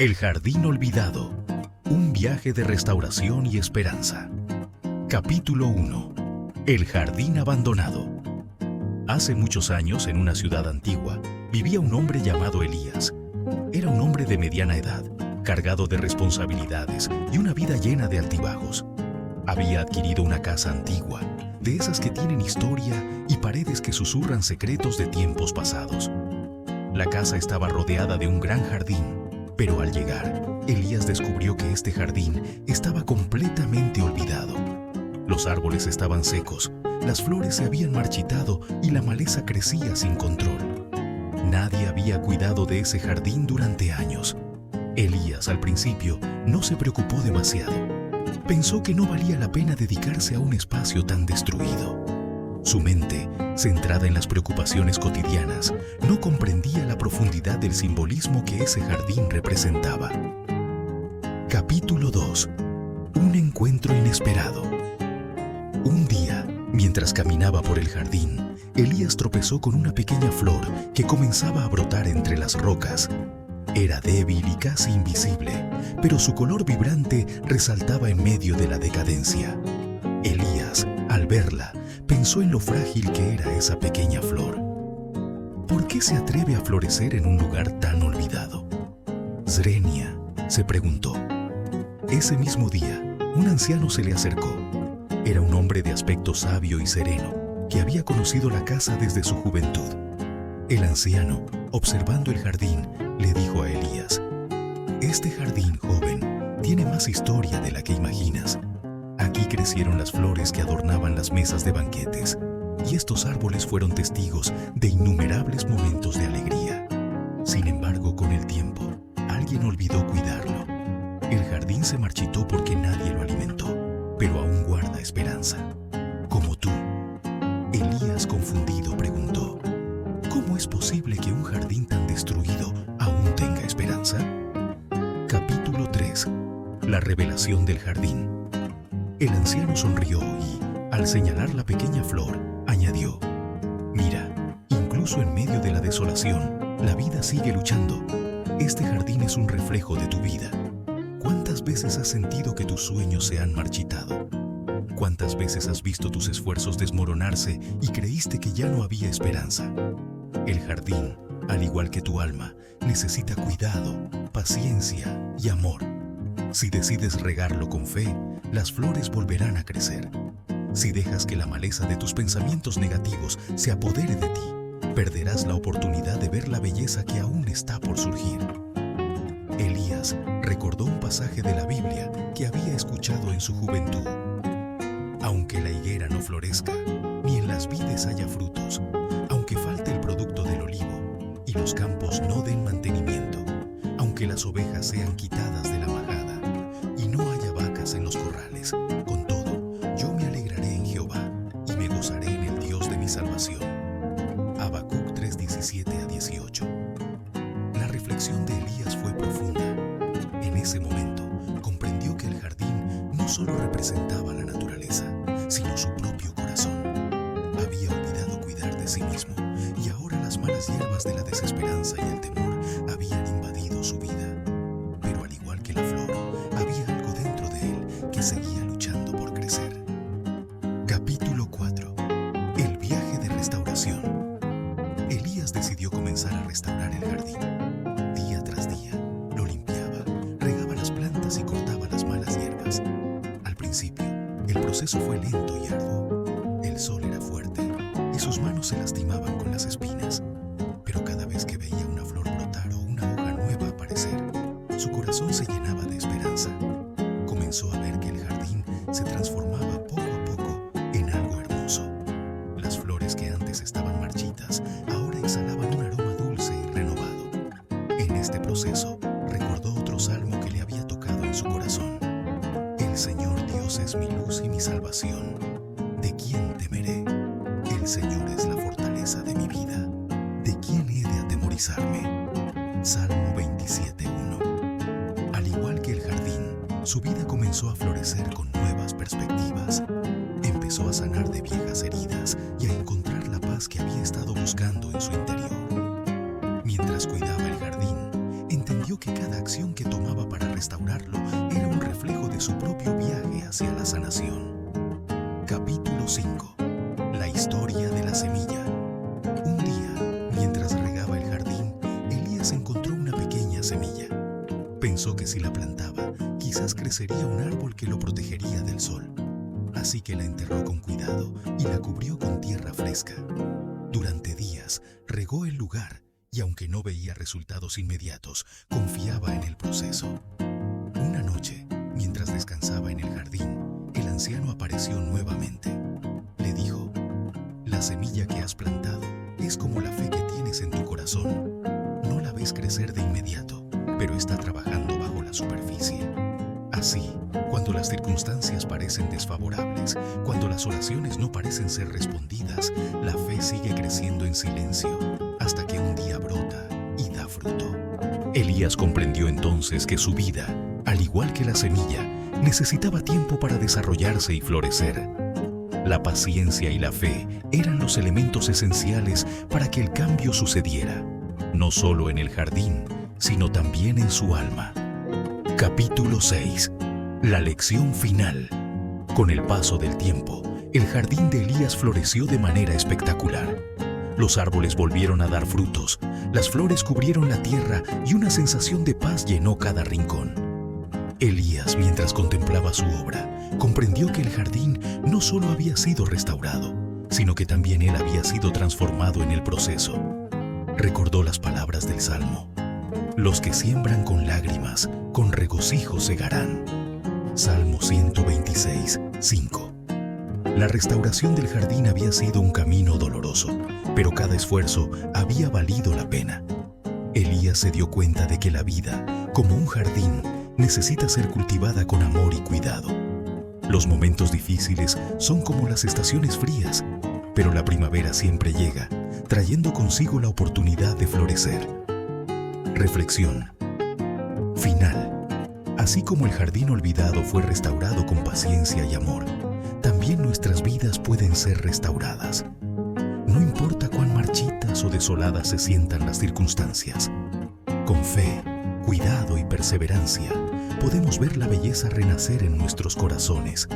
El jardín olvidado. Un viaje de restauración y esperanza. Capítulo 1. El jardín abandonado. Hace muchos años, en una ciudad antigua, vivía un hombre llamado Elías. Era un hombre de mediana edad, cargado de responsabilidades y una vida llena de altibajos. Había adquirido una casa antigua, de esas que tienen historia y paredes que susurran secretos de tiempos pasados. La casa estaba rodeada de un gran jardín, pero al llegar, Elías descubrió que este jardín estaba completamente olvidado. Los árboles estaban secos, las flores se habían marchitado y la maleza crecía sin control. Nadie había cuidado de ese jardín durante años. Elías, al principio, no se preocupó demasiado. Pensó que no valía la pena dedicarse a un espacio tan destruido. Su mente, centrada en las preocupaciones cotidianas, no comprendía la profundidad del simbolismo que ese jardín representaba. Capítulo 2. Un encuentro inesperado. Un día, mientras caminaba por el jardín, Elías tropezó con una pequeña flor que comenzaba a brotar entre las rocas. Era débil y casi invisible, pero su color vibrante resaltaba en medio de la decadencia. Elías, al verla, pensó en lo frágil que era esa pequeña flor. ¿Por qué se atreve a florecer en un lugar tan olvidado? Zrenia, se preguntó. Ese mismo día, un anciano se le acercó. Era un hombre de aspecto sabio y sereno, que había conocido la casa desde su juventud. El anciano, observando el jardín, le dijo a Elías: «Este jardín, joven, tiene más historia de la que imaginas. Aquí crecieron las flores que adornaban las mesas de banquetes, y estos árboles fueron testigos de innumerables momentos de alegría. Sin embargo, con el tiempo, alguien olvidó cuidarlo. El jardín se marchitó porque nadie lo alimentó, pero aún guarda esperanza. Como tú». Elías, confundido, preguntó: «¿Cómo es posible que un jardín tan destruido aún tenga esperanza?». Capítulo 3. La revelación del jardín. El anciano sonrió y, al señalar la pequeña flor, añadió: «Mira, incluso en medio de la desolación, la vida sigue luchando. Este jardín es un reflejo de tu vida. ¿Cuántas veces has sentido que tus sueños se han marchitado? ¿Cuántas veces has visto tus esfuerzos desmoronarse y creíste que ya no había esperanza? El jardín, al igual que tu alma, necesita cuidado, paciencia y amor. Si decides regarlo con fe, las flores volverán a crecer. Si dejas que la maleza de tus pensamientos negativos se apodere de ti, perderás la oportunidad de ver la belleza que aún está por surgir». Elías recordó un pasaje de la Biblia que había escuchado en su juventud. «Aunque la higuera no florezca, ni en las vides haya frutos, aunque falte el producto del olivo, y los campos no den mantenimiento, aunque las ovejas sean quitadas de la majada, y no haya vacas en los corrales, con todo, yo me alegraré en Jehová, y me gozaré en el Dios de mi salvación». Habacuc 3:17-18. La reflexión de Elías fue profunda. En ese momento, comprendió que el jardín no solo representaba la naturaleza, sino su propio corazón. Había olvidado cuidar de sí mismo, y ahora las malas hierbas de la desesperanza y el temor habían invadido su vida. Pero al igual que la flor, había algo dentro de él que seguía luchando por crecer. Capítulo 4. El viaje de restauración. Elías decidió comenzar a restaurar el jardín. Día tras día, lo limpiaba, regaba las plantas y cortaba las malas hierbas. Al principio, el proceso fue lento y arduo. El sol era fuerte y sus manos se lastimaban con las espinas. Pero cada vez que veía una flor brotar o una hoja nueva aparecer, su corazón se llenaba de esperanza. Comenzó a ver que el jardín se transformaba poco a poco en algo hermoso. Las flores que antes estaban marchitas ahora exhalaban un aroma dulce y renovado. En este proceso, recordó otro salmo que le había tocado en su corazón: «El Señor Dios es mi luz y mi salvación. ¿De quién temeré? El Señor es la fortaleza de mi vida. ¿De quién he de atemorizarme?». Salmo 27:1. Al igual que el jardín, su vida comenzó a florecer con nuevas perspectivas. Empezó a sanar de viejas heridas y a encontrar la paz que había estado buscando en su interior. Mientras cuidaba el jardín, entendió vio que cada acción que tomaba para restaurarlo era un reflejo de su propio viaje hacia la sanación. Capítulo 5. La historia de la semilla. Un día, mientras regaba el jardín, Elías encontró una pequeña semilla. Pensó que si la plantaba, quizás crecería un árbol que lo protegería del sol. Así que la enterró con cuidado y la cubrió con tierra fresca. Durante días, regó el lugar y aunque no veía resultados inmediatos, confiaba en el proceso. Una noche, mientras descansaba en el jardín, el anciano apareció nuevamente. Le dijo: «La semilla que has plantado es como la fe que tienes en tu corazón. No la ves crecer de inmediato, pero está trabajando bajo la superficie. Así, cuando las circunstancias parecen desfavorables, cuando las oraciones no parecen ser respondidas, la fe sigue creciendo en silencio hasta que un día brota y da fruto». Elías comprendió entonces que su vida, al igual que la semilla, necesitaba tiempo para desarrollarse y florecer. La paciencia y la fe eran los elementos esenciales para que el cambio sucediera, no solo en el jardín, sino también en su alma. Capítulo 6. La lección final. Con el paso del tiempo, el jardín de Elías floreció de manera espectacular. Los árboles volvieron a dar frutos, las flores cubrieron la tierra y una sensación de paz llenó cada rincón. Elías, mientras contemplaba su obra, comprendió que el jardín no solo había sido restaurado, sino que también él había sido transformado en el proceso. Recordó las palabras del Salmo: «Los que siembran con lágrimas, con regocijo segarán». Salmo 126, 5. La restauración del jardín había sido un camino doloroso, pero cada esfuerzo había valido la pena. Elías se dio cuenta de que la vida, como un jardín, necesita ser cultivada con amor y cuidado. Los momentos difíciles son como las estaciones frías, pero la primavera siempre llega, trayendo consigo la oportunidad de florecer. Reflexión final. Así como el jardín olvidado fue restaurado con paciencia y amor, también nuestras vidas pueden ser restauradas. No importa cuán marchitas o desoladas se sientan las circunstancias. Con fe, cuidado y perseverancia, podemos ver la belleza renacer en nuestros corazones